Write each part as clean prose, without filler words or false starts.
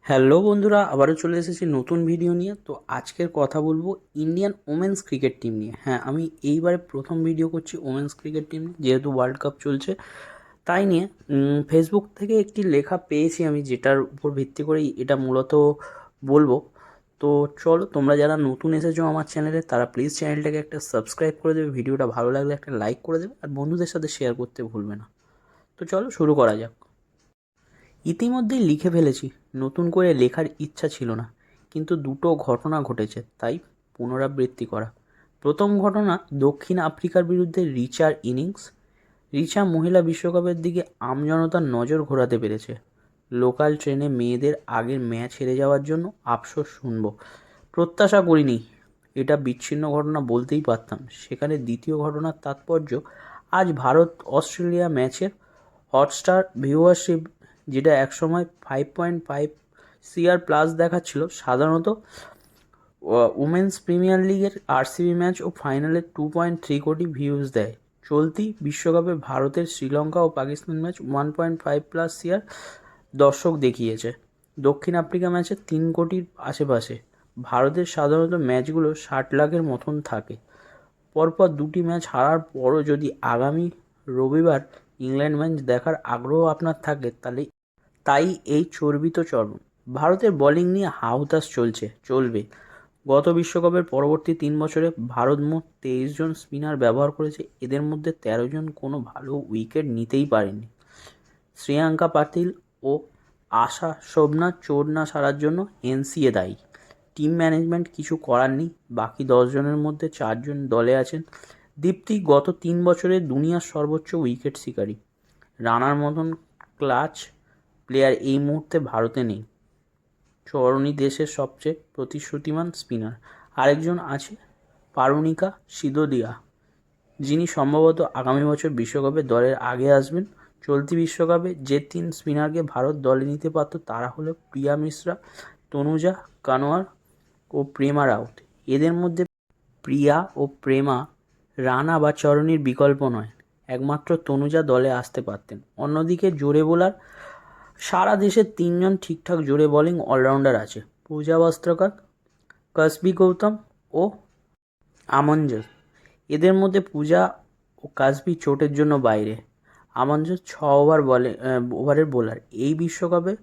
Hello বন্ধুরা, আবারও চলে এসেছি নতুন ভিডিও নিয়ে। তো আজকের কথা বলবো ইন্ডিয়ান ওমেন্স ক্রিকেট টিম নিয়ে। হ্যাঁ, আমি এইবারে প্রথম ভিডিও করছি ওমেন্স ক্রিকেট টিম নিয়ে, যেহেতু ওয়ার্ল্ড কাপ চলছে তাই নিয়ে। ফেসবুক থেকে একটি লেখা পেয়েছি আমি, যেটার উপর ভিত্তি করেই এটা মূলত বলবো। তো চলো, তোমরা যারা নতুন এসেছো আমার চ্যানেলে তারা প্লিজ চ্যানেলটাকে একটা সাবস্ক্রাইব করে দেবে, ভিডিওটা ভালো লাগলে একটা লাইক করে দেবে, আর বন্ধুদের সাথে শেয়ার করতে ভুলবে না। তো চলো শুরু করা যাক। ইতিমধ্যেই লিখে ফেলেছি, নতুন করে লেখার ইচ্ছা ছিল না, কিন্তু দুটো ঘটনা ঘটেছে তাই পুনরাবৃত্তি করা। প্রথম ঘটনা দক্ষিণ আফ্রিকার বিরুদ্ধে রিচার ইনিংস। রিচা মহিলা বিশ্বকাপের দিকে আমজনতার নজর ঘোরাতে পেরেছে। লোকাল ট্রেনে মেয়েদের আগের ম্যাচ হেরে যাওয়ার জন্য আফসোস শুনব, প্রত্যাশা করিনি। এটা বিচ্ছিন্ন ঘটনা বলতেই পারতাম। সেখানে দ্বিতীয় ঘটনার তাৎপর্য, আজ ভারত অস্ট্রেলিয়া ম্যাচের হটস্টার ভিউয়ারশিপ, যেটা একসময় 5.5 CR প্লাস দেখাচ্ছিল, সাধারণত উমেন্স প্রিমিয়ার লিগের আরসিবি ম্যাচ ও ফাইনালে 2.3 কোটি ভিউজ দেয়। চলতি বিশ্বকাপে ভারতের শ্রীলঙ্কা ও পাকিস্তান ম্যাচ 1.5+ CR দর্শক দেখিয়েছে। দক্ষিণ আফ্রিকা ম্যাচে 3 কোটির আশেপাশে। ভারতের সাধারণত ম্যাচগুলো 60 লাখের মতন থাকে। পরপর দুটি ম্যাচ হারার পরও যদি আগামী রবিবার ইংল্যান্ড ম্যাচ দেখার আগ্রহ আপনার থাকে, তাই এই চর্বিত চর্ম। ভারতের বোলিং নিয়ে হাহুতাশ চলবে। গত বিশ্বকাপের পরবর্তী 3 বছরে ভারত মোট 23 জন স্পিনার ব্যবহার করেছে। এদের মধ্যে 13 জন কোনো ভালো উইকেট নিতেই পারেনি। শ্রেয়াঙ্কা পাতিল ও আশা শোভনা চোট না সারার জন্য এনসিএ দায়ী। টিম ম্যানেজমেন্ট কিছু করার নেই। বাকি 10 জনের মধ্যে 4 জন দলে আছেন। দীপ্তি গত 3 বছরে দুনিয়ার সর্বোচ্চ উইকেট শিকারী। রানার মতন ক্লাচ প্লেয়ার এই মুহূর্তে ভারতে নেই। চরণী দেশের সবচেয়ে প্রতিশ্রুতিমান স্পিনার। আরেকজন আছে পারুনিকা সিদোদিয়া, যিনি সম্ভবত আগামী বছর বিশ্বকাপে দলের আগে আসবেন। চলতি বিশ্বকাপে যে 3 স্পিনারকে ভারত দলে নিতে পারত তারা হলো প্রিয়া মিশ্রা, তনুজা কানোয়ার ও প্রেমা রাউত। এদের মধ্যে প্রিয়া ও প্রেমা রানা বা চরণীর বিকল্প নয়, একমাত্র তনুজা দলে আসতে পারতেন। অন্যদিকে জোরে বোলার, সারা দেশে 3 জন ঠিকঠাক জোরে বোলিং অলরাউন্ডার আছে, পূজা বস্ত্রকার, কাসবি গৌতম ও আমনজোস। এদের মধ্যে পূজা ও কাসবি চোটের জন্য বাইরে। আমনজোস 6 ওভারের বোলার, এই বিশ্বকাপে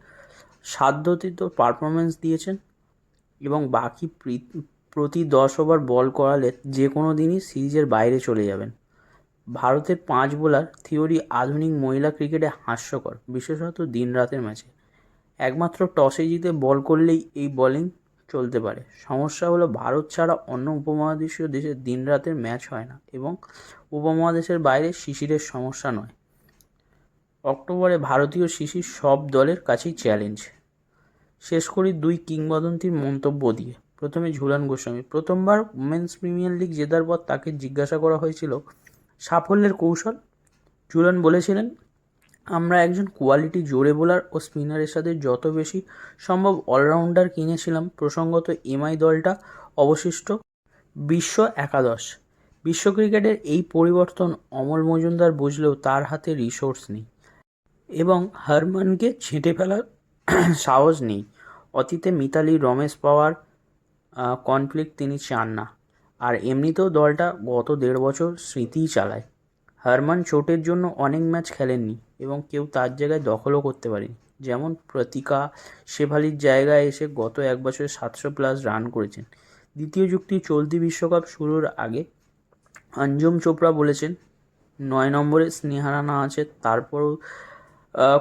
সাধ্যতীত পারফরমেন্স দিয়েছেন এবং বাকি প্রতি 10 ওভার বল করালে যে কোনো দিনই সিরিজের বাইরে চলে যাবেন। ভারতের 5 বোলার থিওরি আধুনিক মহিলা ক্রিকেটে হাস্যকর, বিশেষত দিন রাতের ম্যাচে। একমাত্র টসে জিতে বল করলেই এই বোলিং চলতে পারে। সমস্যা হলো ভারত ছাড়া অন্য উপমহাদেশীয় দেশে দিন রাতের ম্যাচ হয় না, এবং উপমহাদেশের বাইরে শিশিরের সমস্যা নয়। অক্টোবরে ভারতীয় শিশির সব দলের কাছেই চ্যালেঞ্জ। শেষ করি 2 কিংবদন্তির মন্তব্য দিয়ে। প্রথমে ঝুলন গোস্বামী। প্রথমবার উমেন্স প্রিমিয়ার লিগ জেতার পর তাকে জিজ্ঞাসা করা হয়েছিল সাফল্যের কৌশল। ঝুলন বলেছিলেন, আমরা একজন কোয়ালিটি জোরে বোলার ও স্পিনারের সাথে যত বেশি সম্ভব অলরাউন্ডার কিনেছিলাম। প্রসঙ্গত এমআই দলটা অবশিষ্ট বিশ্ব একাদশ। বিশ্ব ক্রিকেটের এই পরিবর্তন অমল মজুমদার বুঝলেও তার হাতে রিসোর্স নেই এবং হারমানকে ছেঁটে ফেলার সাহস নেই। অতীতে মিতালি রমেশ পাওয়ার কনফ্লিক্ট তিনি চান না, আর এমনিতেও দলটা গত 1.5 বছর স্মৃতিই চালায়। হারমান চোটের জন্য অনেক ম্যাচ খেলেননি এবং কেউ তার জায়গায় দখলও করতে পারেনি। যেমন প্রতিকা শেফালির জায়গায় এসে গত 1 বছরে 700+ রান করেছেন। দ্বিতীয় যুক্তি, চলতি বিশ্বকাপ শুরুর আগে অঞ্জুম চোপড়া বলেছেন 9 নম্বরে স্নেহা রানা আছে, তারপরও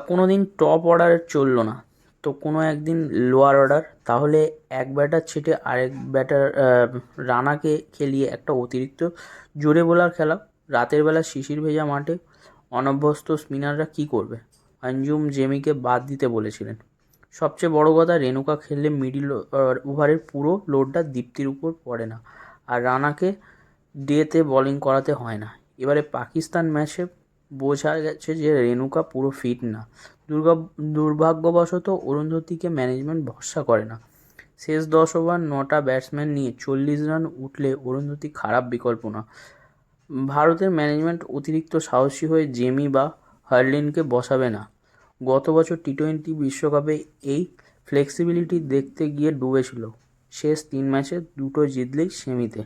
কোনো দিন টপ অর্ডার চললো না, তো কোনো একদিন লোয়ার অর্ডার। তাহলে এক ব্যাটার ছেটে আরেক ব্যাটার রানাকে খেলিয়ে একটা অতিরিক্ত জোরে বোলার খেলা। রাতের বেলা শিশির ভেজা মাঠে অনভ্যস্ত স্পিনাররা কী করবে? অঞ্জুম জেমিকে বাদ দিতে বলেছিলেন। সবচেয়ে বড় কথা, রেণুকা খেললে মিডিল ওভারের পুরো লোডটা দীপ্তির উপর পড়ে না, আর রানাকে ডেতে বোলিং করাতে হয় না। এবারে পাকিস্তান ম্যাচে বোঝা গেছে যে রেণুকা পুরো ফিট না। দুর্ভাগ্যবশত অরুন্ধতিকে ম্যানেজমেন্ট ভরসা করে না। শেষ 10 ওভার 9টা ব্যাটসম্যান নিয়ে 40 রান উঠলে অরুন্ধতি খারাপ বিকল্প না। ভারতের ম্যানেজমেন্ট অতিরিক্ত সাহসী হয়ে জেমি বা হার্লিনকে বসাবে না। গত বছর টি-20 বিশ্বকাপে এই ফ্লেক্সিবিলিটি দেখতে গিয়ে ডুবেছিল। শেষ 3 ম্যাচে 2টো জিতলেই সেমিতে।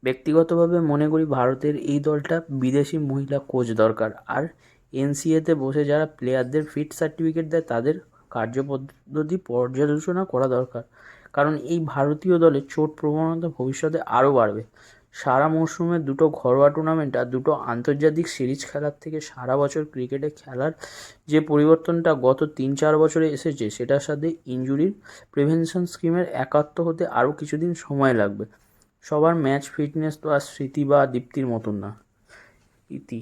ব্যক্তিগতভাবে মনে করি ভারতের এই দলটা বিদেশি মহিলা কোচ দরকার, আর এনসিএতে বসে যারা প্লেয়ারদের ফিট সার্টিফিকেট দেয় তাদের কার্যপদ্ধতি পর্যালোচনা করা দরকার, কারণ এই ভারতীয় দলের চোট প্রবণতা ভবিষ্যতে আরও বাড়বে। সারা মরশুমে 2টো ঘরোয়া টুর্নামেন্ট আর 2টো আন্তর্জাতিক সিরিজ খেলার থেকে সারা বছর ক্রিকেটে খেলার যে পরিবর্তনটা গত 3-4 বছরে এসেছে, সেটার সাথে ইনজুরির প্রিভেনশন স্কিমের একাত্ম হতে আরও কিছুদিন সময় লাগবে। সবার ম্যাচ ফিটনেস তো আর স্মৃতি বা দীপ্তির মতন না। ইতি।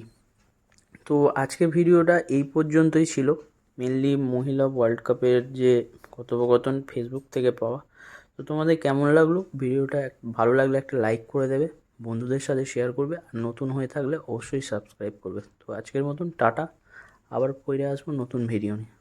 তো আজকের ভিডিওটা এই পর্যন্তই ছিল। মেনলি মহিলা ওয়ার্ল্ড কাপের যে কথোপকথন ফেসবুক থেকে পাওয়া। তো তোমাদের কেমন লাগলো ভিডিওটা? ভালো লাগলে একটা লাইক করে দেবে, বন্ধুদের সাথে শেয়ার করবে, আর নতুন হয়ে থাকলে অবশ্যই সাবস্ক্রাইব করবে। তো আজকের মতন টাটা, আবার পরে আসবো নতুন ভিডিও নিয়ে।